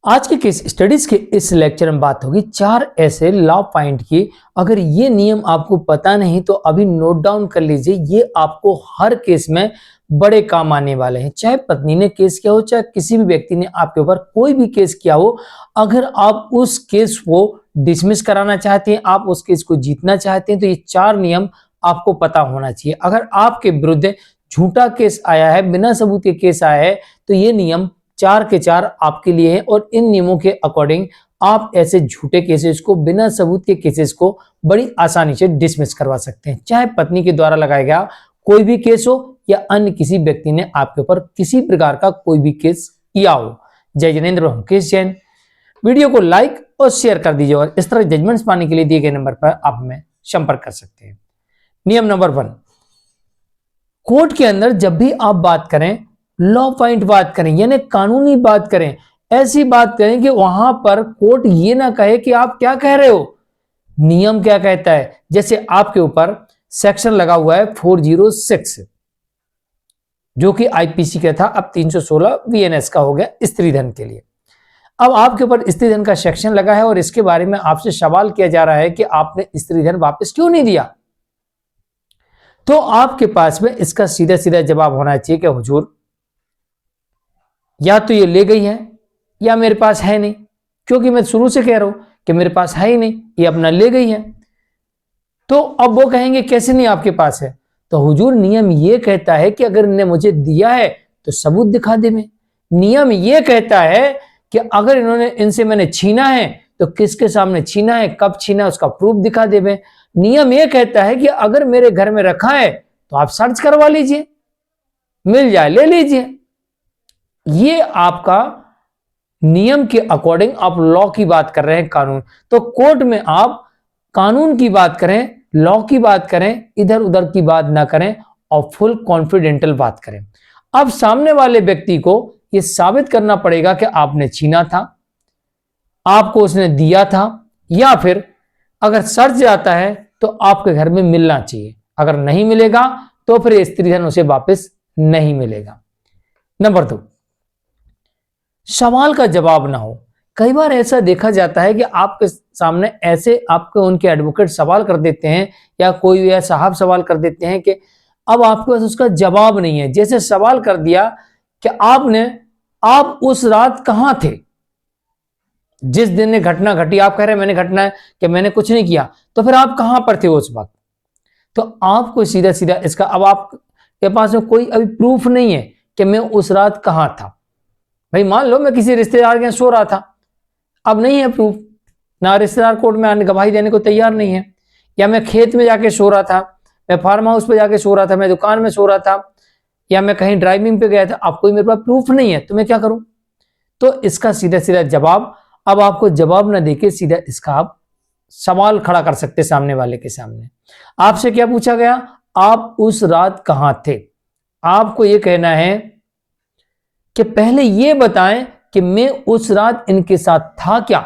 आज के case studies के इस लेक्चर में बात होगी 4 ऐसे लॉ पॉइंट की। अगर ये नियम आपको पता नहीं तो अभी नोट डाउन कर लीजिए, ये आपको हर केस में बड़े काम आने वाले हैं। चाहे पत्नी ने केस किया हो, चाहे किसी भी व्यक्ति ने आपके ऊपर कोई भी केस किया हो, अगर आप उस केस को डिसमिस कराना चाहते हैं, आप उस केस को जीतना चाहते हैं, तो ये 4 नियम आपको पता होना चाहिए। अगर आपके विरुद्ध झूठा केस आया है, बिना सबूत के केस आया है, तो ये नियम 4 के 4 आपके लिए हैं और इन नियमों के अकॉर्डिंग आप ऐसे झूठे केसेस को, बिना सबूत के केसेस को बड़ी आसानी से डिसमिस करवा सकते हैं। चाहे पत्नी के द्वारा लगाया गया कोई भी केस हो या अन्य किसी व्यक्ति ने आपके ऊपर किसी प्रकार का कोई भी केस किया हो। जय जिनेंद्र, मुकेश जैन। वीडियो को लाइक और शेयर कर दीजिए और इस तरह जजमेंट्स पाने के लिए दिए गए नंबर पर आप हमें संपर्क कर सकते हैं। नियम नंबर 1, कोर्ट के अंदर जब भी आप बात करें, लॉ पॉइंट बात करें, यानी कानूनी बात करें, ऐसी बात करें कि वहां पर कोर्ट ये ना कहे कि आप क्या कह रहे हो, नियम क्या कहता है। जैसे आपके ऊपर सेक्शन लगा हुआ है 406, जो कि आईपीसी का था, अब 316 वीएनएस का हो गया स्त्री धन के लिए। अब आपके ऊपर स्त्री धन का सेक्शन लगा है और इसके बारे में आपसे सवाल किया जा रहा है कि आपने स्त्री धन वापस क्यों नहीं दिया। तो आपके पास में इसका सीधा सीधा जवाब होना चाहिए कि हुजूर, या तो ये ले गई है या मेरे पास है नहीं, क्योंकि मैं शुरू से कह रहा हूं कि मेरे पास है ही नहीं, ये अपना ले गई है। तो अब वो कहेंगे कैसे नहीं आपके पास है, तो हुजूर नियम ये कहता है कि अगर इन्होंने मुझे दिया है तो सबूत दिखा दे। मैं नियम ये कहता है कि अगर इन्होंने इनसे मैंने छीना है तो किसके सामने छीना है, कब छीना है, उसका प्रूफ दिखा दे। मैं नियम ये कहता है कि अगर मेरे घर में रखा है तो आप सर्च करवा लीजिए, मिल जाए ले लीजिए। ये आपका नियम के अकॉर्डिंग आप लॉ की बात कर रहे हैं, कानून। तो कोर्ट में आप कानून की बात करें, लॉ की बात करें, इधर उधर की बात ना करें और फुल कॉन्फिडेंटल बात करें। अब सामने वाले व्यक्ति को यह साबित करना पड़ेगा कि आपने छीना था, आपको उसने दिया था, या फिर अगर सर्च जाता है तो आपके घर में मिलना चाहिए। अगर नहीं मिलेगा तो फिर स्त्री धन उसे वापस नहीं मिलेगा। नंबर 2, सवाल का जवाब ना हो। कई बार ऐसा देखा जाता है कि आपके सामने ऐसे आपके उनके एडवोकेट सवाल कर देते हैं या कोई या साहब सवाल कर देते हैं कि अब आपके पास उसका जवाब नहीं है। जैसे सवाल कर दिया कि आप उस रात कहां थे, जिस दिन ने घटना घटी। आप कह रहे हैं मैंने घटना है कि मैंने कुछ नहीं किया, तो फिर आप कहां पर थे उस वक्त। तो आपको सीधा सीधा इसका, अब आपके पास में कोई अभी प्रूफ नहीं है कि मैं उस रात कहां था। भाई मान लो मैं किसी रिश्तेदार के यहाँ सो रहा था, अब नहीं है प्रूफ, ना रिश्तेदार कोर्ट में आने गवाही देने को तैयार नहीं है, या मैं खेत में जाके सो रहा था, मैं फार्म हाउस पे जाके सो रहा था, मैं दुकान में सो रहा था, या मैं कहीं ड्राइविंग पे गया था। अब कोई मेरे पास प्रूफ नहीं है तो मैं क्या करूं। तो इसका सीधा सीधा जवाब, अब आपको जवाब ना देके सीधा इसका आप सवाल खड़ा कर सकते सामने वाले के सामने। आपसे क्या पूछा गया, आप उस रात कहां थे। आपको यह कहना है कि पहले यह बताएं कि मैं उस रात इनके साथ था क्या।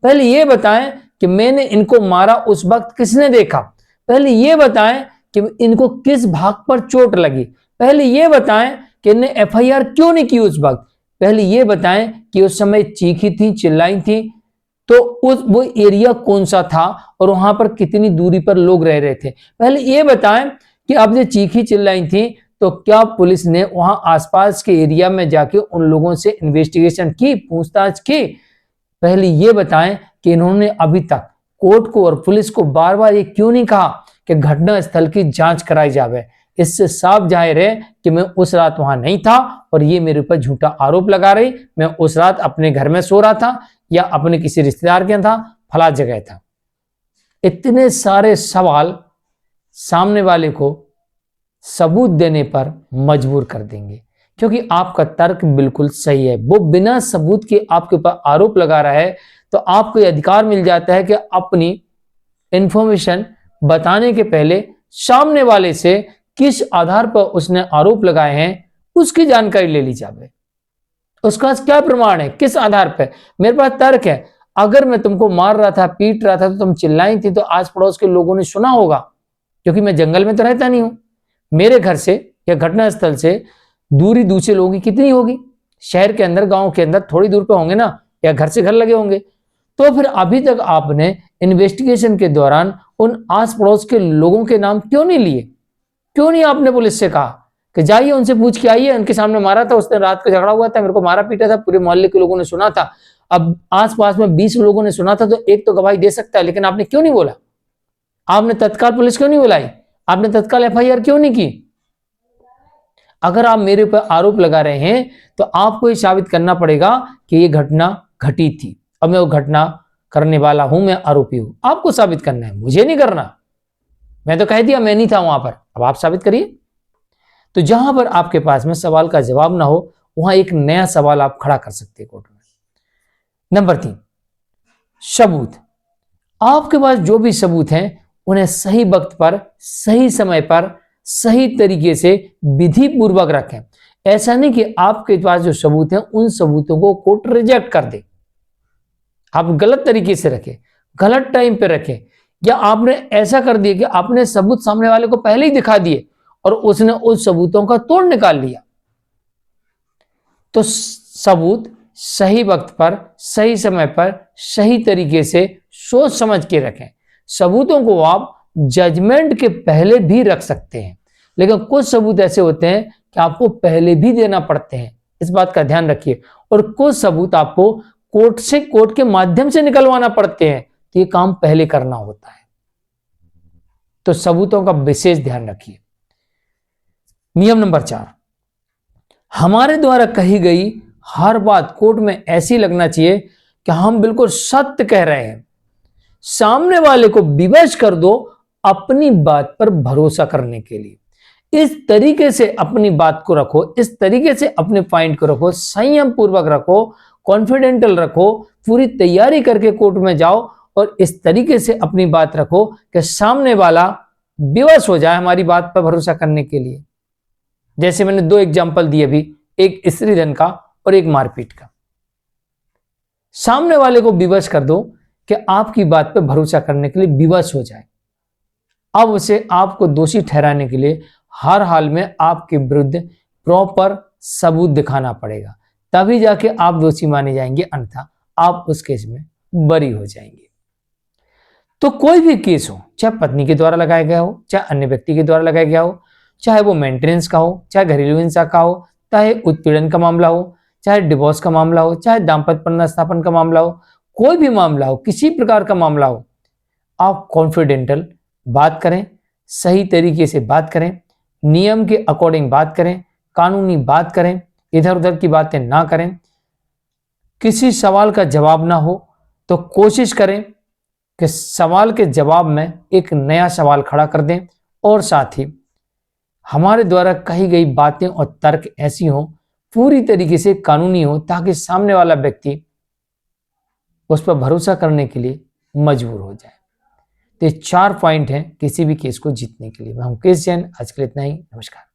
पहले यह बताएं कि मैंने इनको मारा उस वक्त किसने देखा। पहले यह बताएं कि इनको किस भाग पर चोट लगी। पहले यह बताएं कि इन्हें एफआईआर क्यों नहीं की उस वक्त। पहले यह बताएं कि उस समय चीखी थी, चिल्लाई थी, तो वो एरिया कौन सा था और वहां पर कितनी दूरी पर लोग रह रहे थे। पहले यह बताएं कि अब जो चीखी चिल्लाई थी तो क्या पुलिस ने वहां आसपास के एरिया में जाके उन लोगों से इन्वेस्टिगेशन की, पूछताछ की। पहले यह बताएं कि इन्होंने अभी तक कोर्ट को और पुलिस को बार बार ये क्यों नहीं कहा कि घटना स्थल की जांच कराई जावे। इससे साफ जाहिर है कि मैं उस रात वहां नहीं था और ये मेरे ऊपर झूठा आरोप लगा रही। मैं उस रात अपने घर में सो रहा था या अपने किसी रिश्तेदार के था, फला जगह था। इतने सारे सवाल सामने वाले को सबूत देने पर मजबूर कर देंगे, क्योंकि आपका तर्क बिल्कुल सही है। वो बिना सबूत के आपके ऊपर आरोप लगा रहा है, तो आपको यह अधिकार मिल जाता है कि अपनी इंफॉर्मेशन बताने के पहले सामने वाले से किस आधार पर उसने आरोप लगाए हैं उसकी जानकारी ले ली जाए। उसका पास क्या प्रमाण है, किस आधार पर। मेरे पास तर्क है, अगर मैं तुमको मार रहा था, पीट रहा था, तो तुम चिल्लाई थी तो आस पड़ोस के लोगों ने सुना होगा, क्योंकि मैं जंगल में तो रहता नहीं हूं। मेरे घर से या घटनास्थल से दूरी दूसरे लोगों की कितनी होगी, शहर के अंदर, गांव के अंदर थोड़ी दूर पे होंगे ना, या घर से घर लगे होंगे। तो फिर अभी तक आपने इन्वेस्टिगेशन के दौरान उन आस पड़ोस के लोगों के नाम क्यों नहीं लिए? क्यों नहीं आपने पुलिस से कहा कि जाइए उनसे पूछ के आइए, उनके सामने मारा था, उसने रात को झगड़ा हुआ था, मेरे को मारा पीटा था, पूरे मोहल्ले के लोगों ने सुना था, अब आसपास में 20 लोगों ने सुना था, तो एक तो गवाही दे सकता है, लेकिन आपने क्यों नहीं बोला? आपने तत्काल पुलिस क्यों नहीं बुलाई? आपने तत्काल एफआईआर क्यों नहीं की? अगर आप मेरे ऊपर आरोप लगा रहे हैं तो आपको ये साबित करना पड़ेगा कि ये घटना घटी थी, अब मैं वो घटना करने वाला हूं, मैं आरोपी हूं। आपको साबित करना है, मुझे नहीं करना। मैं तो कह दिया मैं नहीं था वहां पर, अब आप साबित करिए। तो जहां पर आपके पास में सवाल का जवाब ना हो, वहां एक नया सवाल आप खड़ा कर सकते हैं कोर्ट में। नंबर 3, सबूत। आपके पास जो भी सबूत हैं उन्हें सही वक्त पर, सही समय पर, सही तरीके से विधि पूर्वक रखें। ऐसा नहीं कि आपके पास जो सबूत हैं उन सबूतों को कोर्ट रिजेक्ट कर दे। आप गलत तरीके से रखें, गलत टाइम पे रखें, या आपने ऐसा कर दिया कि आपने सबूत सामने वाले को पहले ही दिखा दिए और उसने उस सबूतों का तोड़ निकाल लिया। तो सबूत सही वक्त पर, सही समय पर, सही तरीके से सोच समझ के रखें। सबूतों को आप जजमेंट के पहले भी रख सकते हैं, लेकिन कुछ सबूत ऐसे होते हैं कि आपको पहले भी देना पड़ते हैं, इस बात का ध्यान रखिए। और कुछ सबूत आपको कोर्ट के माध्यम से निकलवाना पड़ते हैं, तो ये काम पहले करना होता है। तो सबूतों का विशेष ध्यान रखिए। नियम नंबर 4, हमारे द्वारा कही गई हर बात कोर्ट में ऐसी लगना चाहिए कि हम बिल्कुल सत्य कह रहे हैं। सामने वाले को विवश कर दो अपनी बात पर भरोसा करने के लिए। इस तरीके से अपनी बात को रखो, इस तरीके से अपने पॉइंट को रखो, संयम पूर्वक रखो, कॉन्फिडेंटल रखो, पूरी तैयारी करके कोर्ट में जाओ और इस तरीके से अपनी बात रखो कि सामने वाला विवश हो जाए हमारी बात पर भरोसा करने के लिए। जैसे मैंने 2 एग्जाम्पल दिए अभी, एक स्त्रीधन का और एक मारपीट का। सामने वाले को विवश कर दो कि आपकी बात पर भरोसा करने के लिए विवश हो जाए। अब उसे आपको दोषी ठहराने के लिए हर हाल में आपके विरुद्ध प्रॉपर सबूत दिखाना पड़ेगा, तभी जाके आप दोषी माने जाएंगे, अन्यथा आप उस केस में बरी हो जाएंगे। तो कोई भी केस हो, चाहे पत्नी के द्वारा लगाया गया हो, चाहे अन्य व्यक्ति के द्वारा लगाया गया हो, चाहे वो मेंटेनेंस का हो, चाहे घरेलू हिंसा का हो, चाहे उत्पीड़न का मामला हो, चाहे डिवोर्स का मामला हो, चाहे दाम्पत्य पुनर्स्थापन का मामला हो, कोई भी मामला हो, किसी प्रकार का मामला हो, आप कॉन्फिडेंटल बात करें, सही तरीके से बात करें, नियम के अकॉर्डिंग बात करें, कानूनी बात करें, इधर उधर की बातें ना करें। किसी सवाल का जवाब ना हो तो कोशिश करें कि सवाल के जवाब में एक नया सवाल खड़ा कर दें, और साथ ही हमारे द्वारा कही गई बातें और तर्क ऐसी हो, पूरी तरीके से कानूनी हो, ताकि सामने वाला व्यक्ति उस पर भरोसा करने के लिए मजबूर हो जाए। तो ये 4 पॉइंट हैं किसी भी केस को जीतने के लिए। मैं हूं केस जैन, आज के लिए इतना ही। नमस्कार।